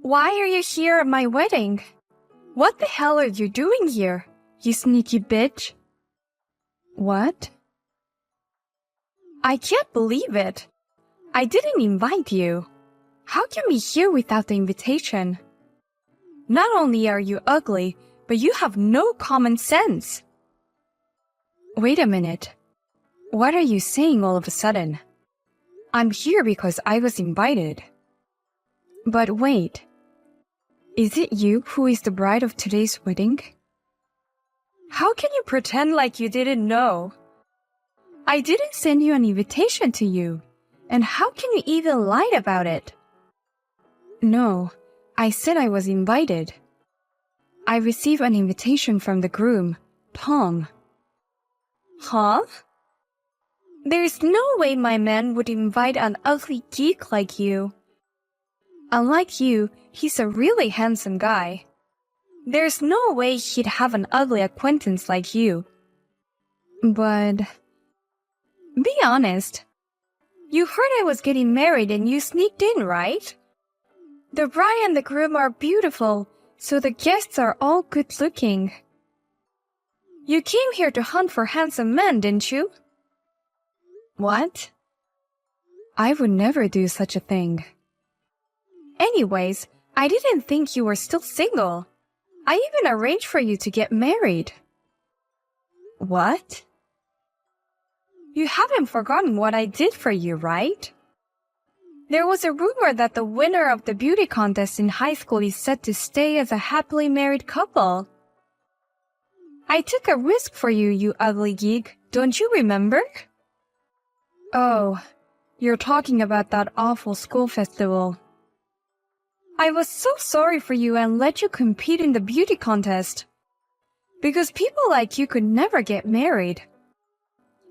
Why are you here at my wedding? What the hell are you doing here, you sneaky bitch? What? I can't believe it. I didn't invite you. How can we here without the invitation? Not only are you ugly, but you have no common sense. Wait a minute. What are you saying all of a sudden? I'm here because I was invited. But wait. Is it you who is the bride of today's wedding? How can you pretend like you didn't know? I didn't send you an invitation to you. And how can you even lie about it? No, I said I was invited. I received an invitation from the groom, Tom. Huh? There's no way my man would invite an ugly geek like you. Unlike you, he's a really handsome guy. There's no way he'd have an ugly acquaintance like you. But... be honest. You heard I was getting married and you sneaked in, right? The bride and the groom are beautiful, so the guests are all good looking. You came here to hunt for handsome men, didn't you? What? I would never do such a thing. Anyways, I didn't think you were still single. I even arranged for you to get married. What? You haven't forgotten what I did for you, right? There was a rumor that the winner of the beauty contest in high school is set to stay as a happily married couple. I took a risk for you, you ugly geek, don't you remember? Oh, you're talking about that awful school festival. I was so sorry for you and let you compete in the beauty contest. Because people like you could never get married.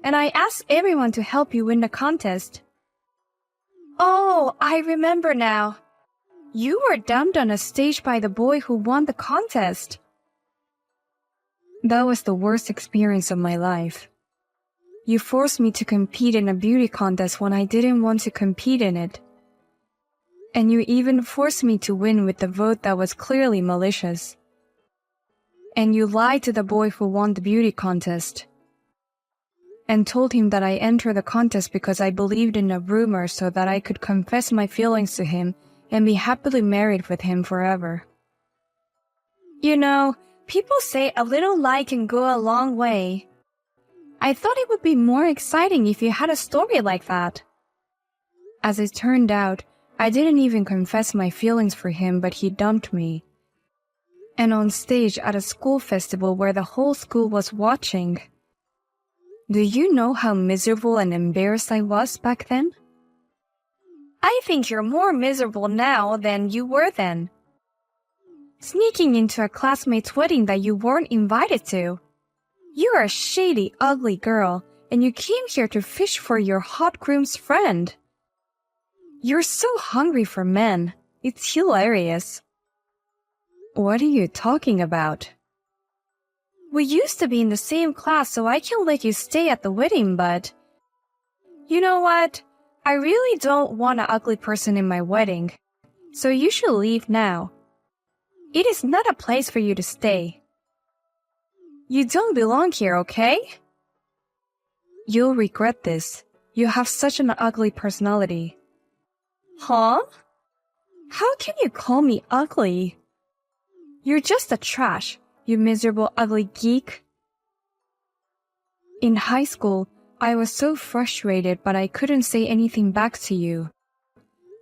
And I asked everyone to help you win the contest. Oh, I remember now. You were dumped on a stage by the boy who won the contest. That was the worst experience of my life. You forced me to compete in a beauty contest when I didn't want to compete in it. And you even forced me to win with a vote that was clearly malicious. And you lied to the boy who won the beauty contest. And told him that I entered the contest because I believed in a rumor so that I could confess my feelings to him and be happily married with him forever. You know, people say a little lie can go a long way. I thought it would be more exciting if you had a story like that. As it turned out, I didn't even confess my feelings for him, but he dumped me. And on stage at a school festival where the whole school was watching. Do you know how miserable and embarrassed I was back then? I think you're more miserable now than you were then. Sneaking into a classmate's wedding that you weren't invited to. You're a shady, ugly girl, and you came here to fish for your hot groom's friend. You're so hungry for men. It's hilarious. What are you talking about? We used to be in the same class, so I can let you stay at the wedding, but... You know what? I really don't want an ugly person in my wedding, so you should leave now. It is not a place for you to stay. You don't belong here, okay? You'll regret this. You have such an ugly personality. Huh? How can you call me ugly? You're just a trash, you miserable ugly geek. In high school, I was so frustrated, but I couldn't say anything back to you.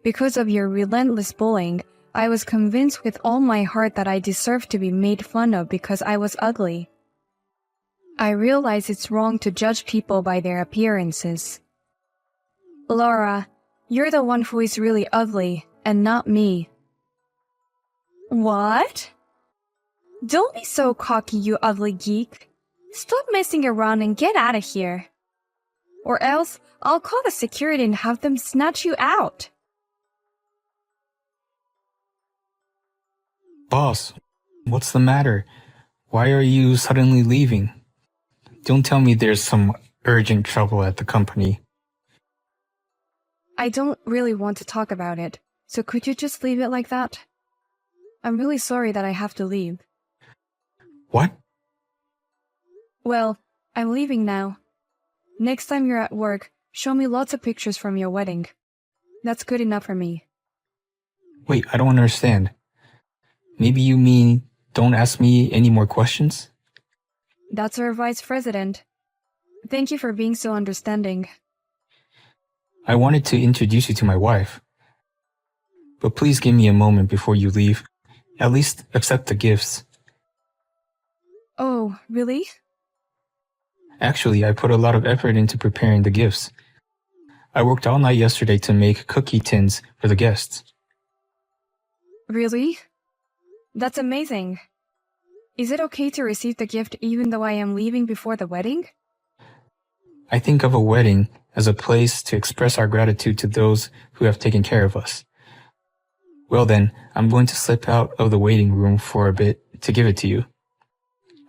Because of your relentless bullying, I was convinced with all my heart that I deserved to be made fun of because I was ugly. I realize it's wrong to judge people by their appearances. Laura, you're the one who is really ugly, and not me. What? Don't be so cocky, you ugly geek. Stop messing around and get out of here. Or else, I'll call the security and have them snatch you out. Boss, what's the matter? Why are you suddenly leaving? Don't tell me there's some urgent trouble at the company. I don't really want to talk about it, so could you just leave it like that? I'm really sorry that I have to leave. What? Well, I'm leaving now. Next time you're at work, show me lots of pictures from your wedding. That's good enough for me. Wait, I don't understand. Maybe you mean don't ask me any more questions? That's our vice president. Thank you for being so understanding. I wanted to introduce you to my wife. But please give me a moment before you leave. At least accept the gifts. Oh, really? Actually, I put a lot of effort into preparing the gifts. I worked all night yesterday to make cookie tins for the guests. Really? That's amazing. Is it okay to receive the gift even though I am leaving before the wedding? I think of a wedding as a place to express our gratitude to those who have taken care of us. Well then, I'm going to slip out of the waiting room for a bit to give it to you.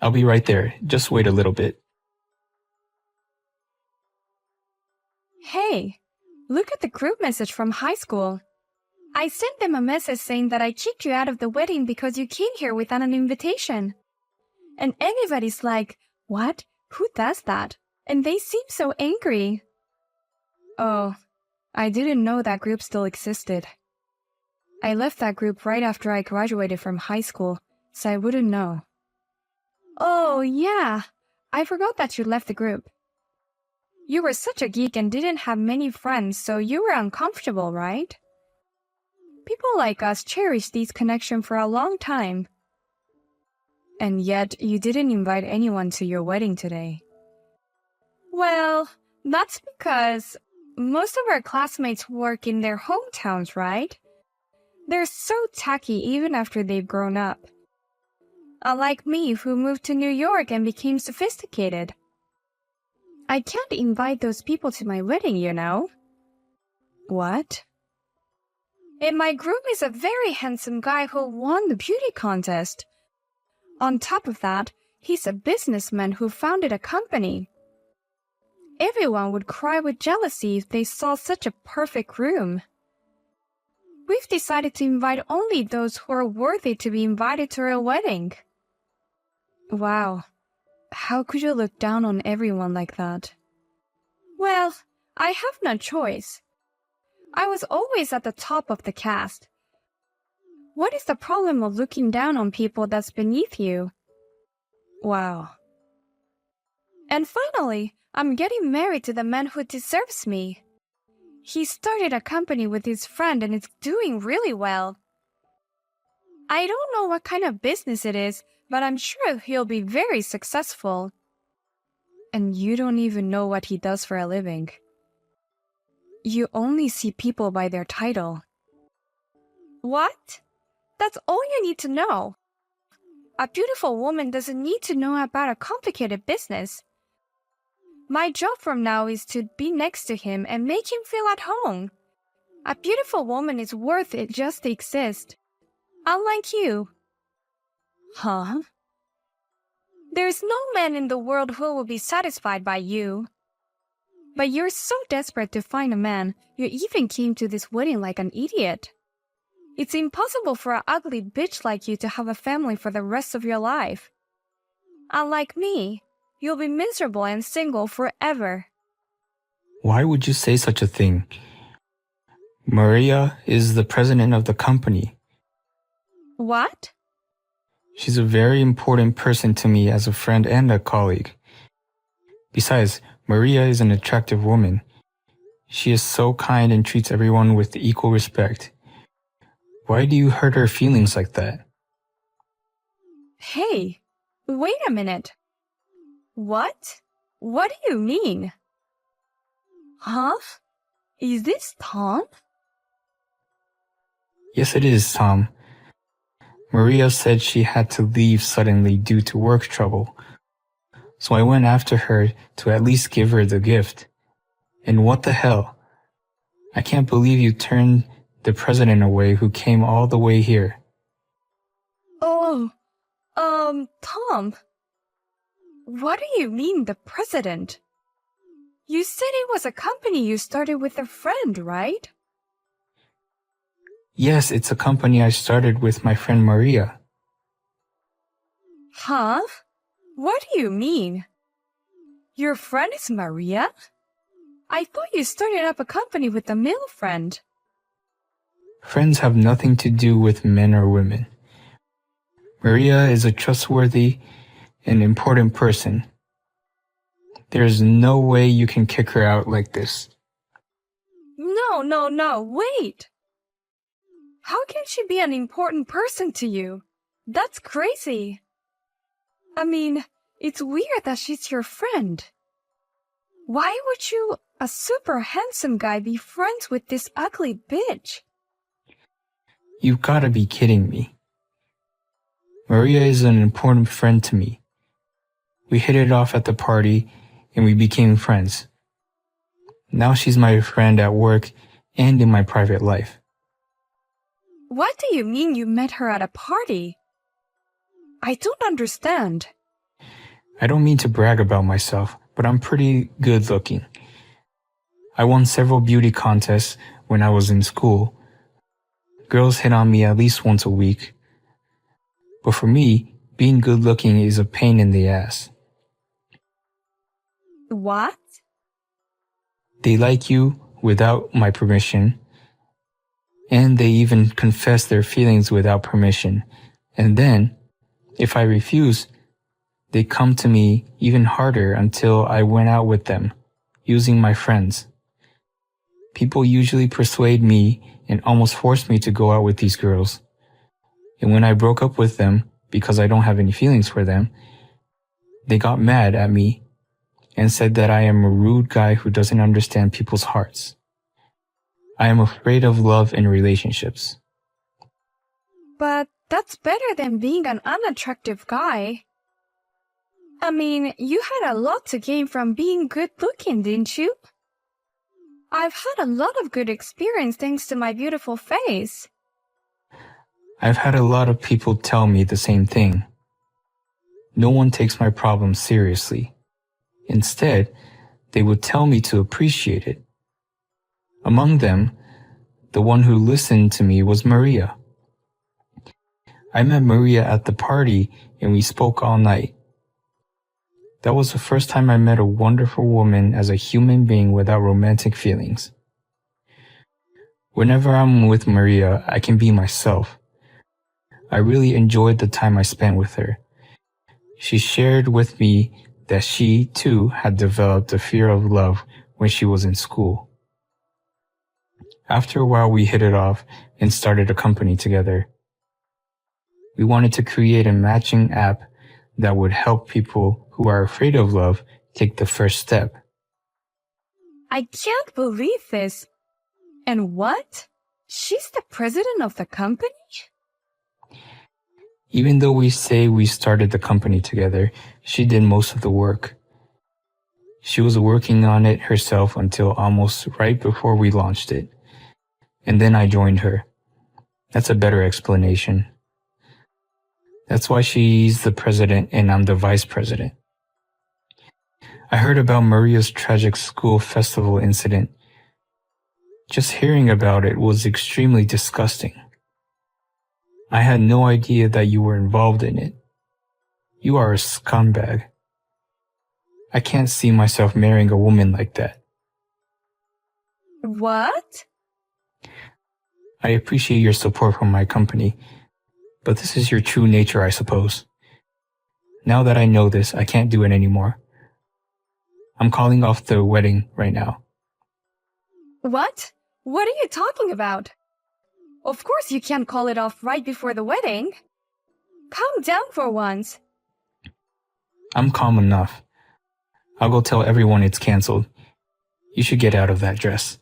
I'll be right there. Just wait a little bit. Hey, look at the group message from high school. I sent them a message saying that I kicked you out of the wedding because you came here without an invitation. And everybody's like, what? Who does that? And they seem so angry. Oh, I didn't know that group still existed. I left that group right after I graduated from high school, so I wouldn't know. Oh, yeah. I forgot that you left the group. You were such a geek and didn't have many friends, so you were uncomfortable, right? People like us cherish these connections for a long time. And yet, you didn't invite anyone to your wedding today. Well, that's because most of our classmates work in their hometowns, right? They're so tacky even after they've grown up. Unlike me, who moved to New York and became sophisticated. I can't invite those people to my wedding, you know. What? And my groom is a very handsome guy who won the beauty contest. On top of that, he's a businessman who founded a company. Everyone would cry with jealousy if they saw such a perfect groom. We've decided to invite only those who are worthy to be invited to our wedding. Wow, how could you look down on everyone like that? Well, I have no choice. I was always at the top of the cast. What is the problem of looking down on people that's beneath you? Wow. And finally, I'm getting married to the man who deserves me. He started a company with his friend and it's doing really well. I don't know what kind of business it is, but I'm sure he'll be very successful. And you don't even know what he does for a living. You only see people by their title. What? That's all you need to know. A beautiful woman doesn't need to know about a complicated business. My job from now is to be next to him and make him feel at home. A beautiful woman is worth it just to exist. Unlike you. Huh? There's no man in the world who will be satisfied by you. But you're so desperate to find a man, you even came to this wedding like an idiot. It's impossible for an ugly bitch like you to have a family for the rest of your life. Unlike me, you'll be miserable and single forever. Why would you say such a thing? Maria is the president of the company. What? She's a very important person to me as a friend and a colleague. Besides, Maria is an attractive woman. She is so kind and treats everyone with equal respect. Why do you hurt her feelings like that? Hey, wait a minute. What? What do you mean? Huh? Is this Tom? Yes, it is, Tom. Maria said she had to leave suddenly due to work trouble. So I went after her to at least give her the gift. And what the hell? I can't believe you turned the president away who came all the way here. Oh, Tom. What do you mean, the president? You said it was a company you started with a friend, right? Yes, it's a company I started with my friend Maria. Huh? What do you mean? Your friend is Maria? I thought you started up a company with a male friend. Friends have nothing to do with men or women. Maria is a trustworthy and important person. There's no way you can kick her out like this. No, wait! How can she be an important person to you? That's crazy. I mean, it's weird that she's your friend. Why would you, a super handsome guy, be friends with this ugly bitch? You've gotta be kidding me. Maria is an important friend to me. We hit it off at the party and we became friends. Now she's my friend at work and in my private life. What do you mean you met her at a party? I don't understand. I don't mean to brag about myself, but I'm pretty good looking. I won several beauty contests when I was in school. Girls hit on me at least once a week. But for me, being good looking is a pain in the ass. What? They like you without my permission, and they even confess their feelings without permission. And then, if I refuse, they come to me even harder until I went out with them, using my friends. People usually persuade me and almost force me to go out with these girls. And when I broke up with them, because I don't have any feelings for them, they got mad at me and said that I am a rude guy who doesn't understand people's hearts. I am afraid of love and relationships. But that's better than being an unattractive guy. I mean, you had a lot to gain from being good looking, didn't you? I've had a lot of good experience thanks to my beautiful face. I've had a lot of people tell me the same thing. No one takes my problems seriously. Instead, they would tell me to appreciate it. Among them, the one who listened to me was Maria. I met Maria at the party and we spoke all night. That was the first time I met a wonderful woman as a human being without romantic feelings. Whenever I'm with Maria, I can be myself. I really enjoyed the time I spent with her. She shared with me that she, too, had developed a fear of love when she was in school. After a while, we hit it off and started a company together. We wanted to create a matching app that would help people who are afraid of love take the first step. I can't believe this. And what? She's the president of the company? Even though we say we started the company together, she did most of the work. She was working on it herself until almost right before we launched it. And then I joined her. That's a better explanation. That's why she's the president and I'm the vice president. I heard about Maria's tragic school festival incident. Just hearing about it was extremely disgusting. I had no idea that you were involved in it. You are a scumbag. I can't see myself marrying a woman like that. What? I appreciate your support from my company, but this is your true nature, I suppose. Now that I know this, I can't do it anymore. I'm calling off the wedding right now. What? What are you talking about? Of course you can't call it off right before the wedding. Calm down for once. I'm calm enough. I'll go tell everyone it's canceled. You should get out of that dress.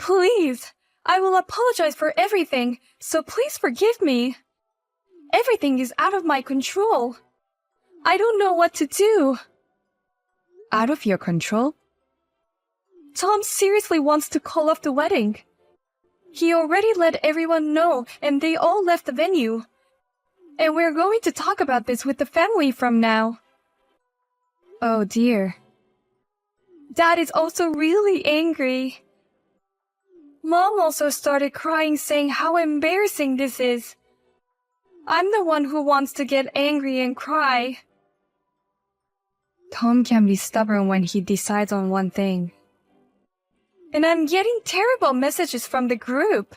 Please, I will apologize for everything, so please forgive me. Everything is out of my control. I don't know what to do. Out of your control? Tom seriously wants to call off the wedding. He already let everyone know and they all left the venue. And we're going to talk about this with the family from now. Oh dear. Dad is also really angry. Mom also started crying, saying how embarrassing this is. I'm the one who wants to get angry and cry. Tom can be stubborn when he decides on one thing. And I'm getting terrible messages from the group.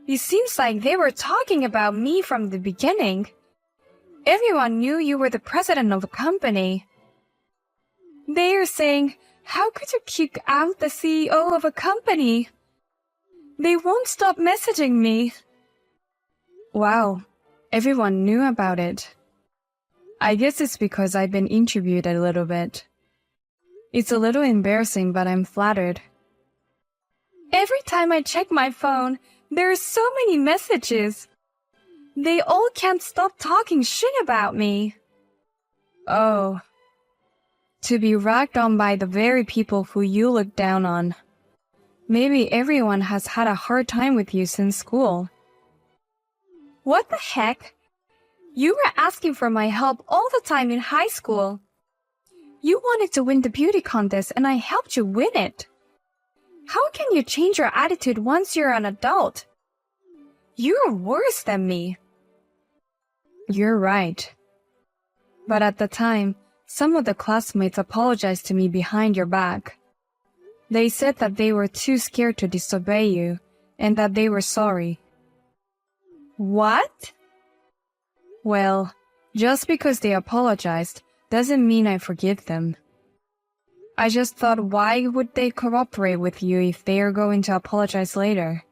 It seems like they were talking about me from the beginning. Everyone knew you were the president of a company. They are saying, how could you kick out the CEO of a company? They won't stop messaging me. Wow, everyone knew about it. I guess it's because I've been interviewed a little bit. It's a little embarrassing, but I'm flattered. Every time I check my phone, there are so many messages. They all can't stop talking shit about me. Oh. To be ragged on by the very people who you look down on. Maybe everyone has had a hard time with you since school. What the heck? You were asking for my help all the time in high school. You wanted to win the beauty contest and I helped you win it. How can you change your attitude once you're an adult? You're worse than me. You're right. But at the time, some of the classmates apologized to me behind your back. They said that they were too scared to disobey you and that they were sorry. What? Well, just because they apologized doesn't mean I forgive them. I just thought, why would they cooperate with you if they are going to apologize later?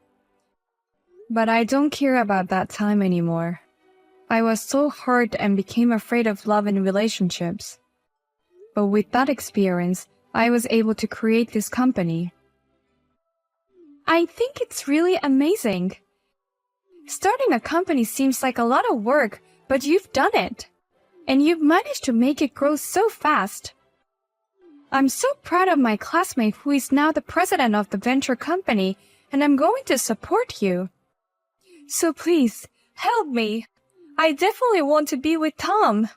But I don't care about that time anymore. I was so hurt and became afraid of love and relationships. But with that experience, I was able to create this company. I think it's really amazing. Starting a company seems like a lot of work, but you've done it. And you've managed to make it grow so fast. I'm so proud of my classmate who is now the president of the venture company, and I'm going to support you. So please, help me. I definitely want to be with Tom.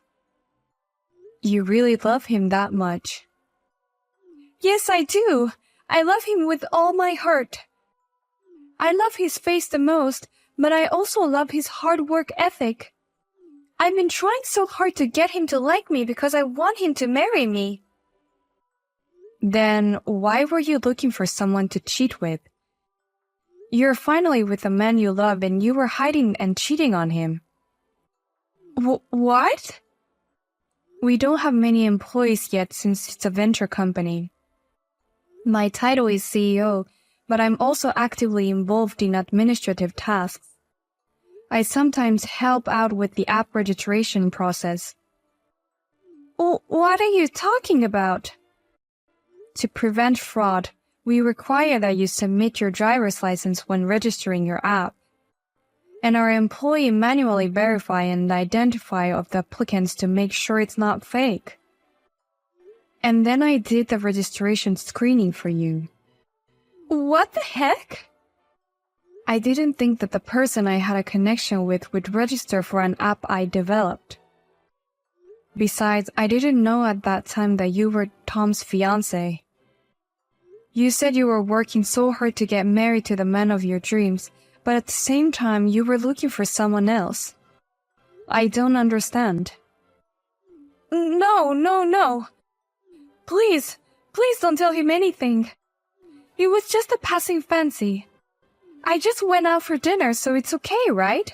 You really love him that much? Yes, I do. I love him with all my heart. I love his face the most, but I also love his hard work ethic. I've been trying so hard to get him to like me because I want him to marry me. Then why were you looking for someone to cheat with? You're finally with a man you love and you were hiding and cheating on him. What? We don't have many employees yet since it's a venture company. My title is CEO, but I'm also actively involved in administrative tasks. I sometimes help out with the app registration process. What are you talking about? To prevent fraud, we require that you submit your driver's license when registering your app, and our employee manually verify and identify of the applicants to make sure it's not fake. And then I did the registration screening for you. What the heck? I didn't think that the person I had a connection with would register for an app I developed. Besides, I didn't know at that time that you were Tom's fiancé. You said you were working so hard to get married to the man of your dreams, but at the same time you were looking for someone else. I don't understand. No. Please don't tell him anything. It was just a passing fancy. I just went out for dinner, so it's okay, right?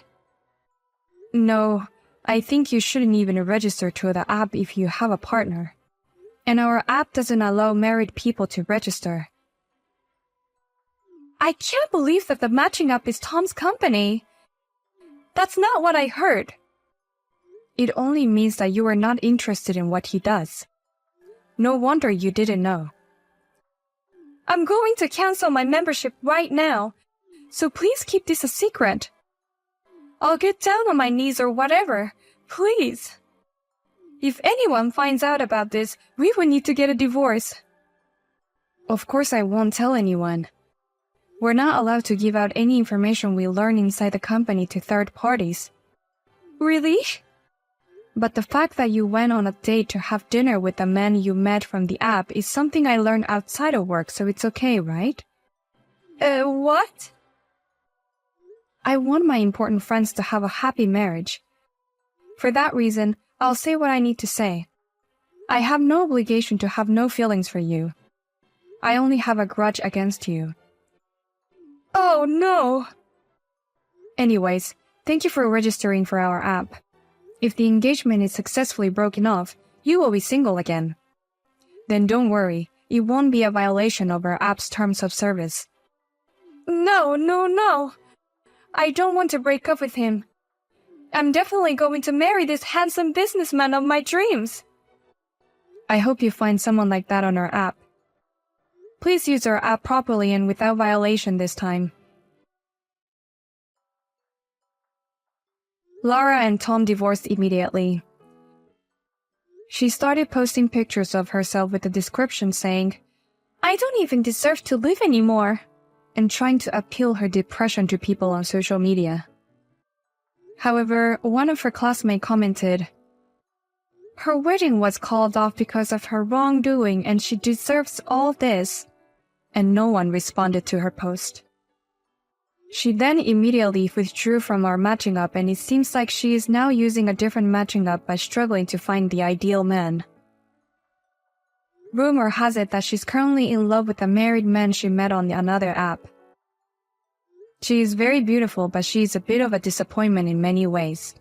No, I think you shouldn't even register to the app if you have a partner. And our app doesn't allow married people to register. I can't believe that the matching app is Tom's company. That's not what I heard. It only means that you are not interested in what he does. No wonder you didn't know. I'm going to cancel my membership right now, so please keep this a secret. I'll get down on my knees or whatever, please. If anyone finds out about this, we will need to get a divorce. Of course I won't tell anyone. We're not allowed to give out any information we learn inside the company to third parties. Really? But the fact that you went on a date to have dinner with a man you met from the app is something I learned outside of work, so it's okay, right? What? I want my important friends to have a happy marriage. For that reason, I'll say what I need to say. I have no obligation to have no feelings for you. I only have a grudge against you. Oh no! Anyways, thank you for registering for our app. If the engagement is successfully broken off, you will be single again. Then don't worry, it won't be a violation of our app's terms of service. No. I don't want to break up with him. I'm definitely going to marry this handsome businessman of my dreams. I hope you find someone like that on our app. Please use our app properly and without violation this time. Laura and Tom divorced immediately. She started posting pictures of herself with a description saying, "I don't even deserve to live anymore," and trying to appeal her depression to people on social media. However, one of her classmates commented, "Her wedding was called off because of her wrongdoing and she deserves all this," and no one responded to her post. She then immediately withdrew from our matching app, and it seems like she is now using a different matching app by struggling to find the ideal man. Rumor has it that she's currently in love with a married man she met on another app. She is very beautiful, but she is a bit of a disappointment in many ways.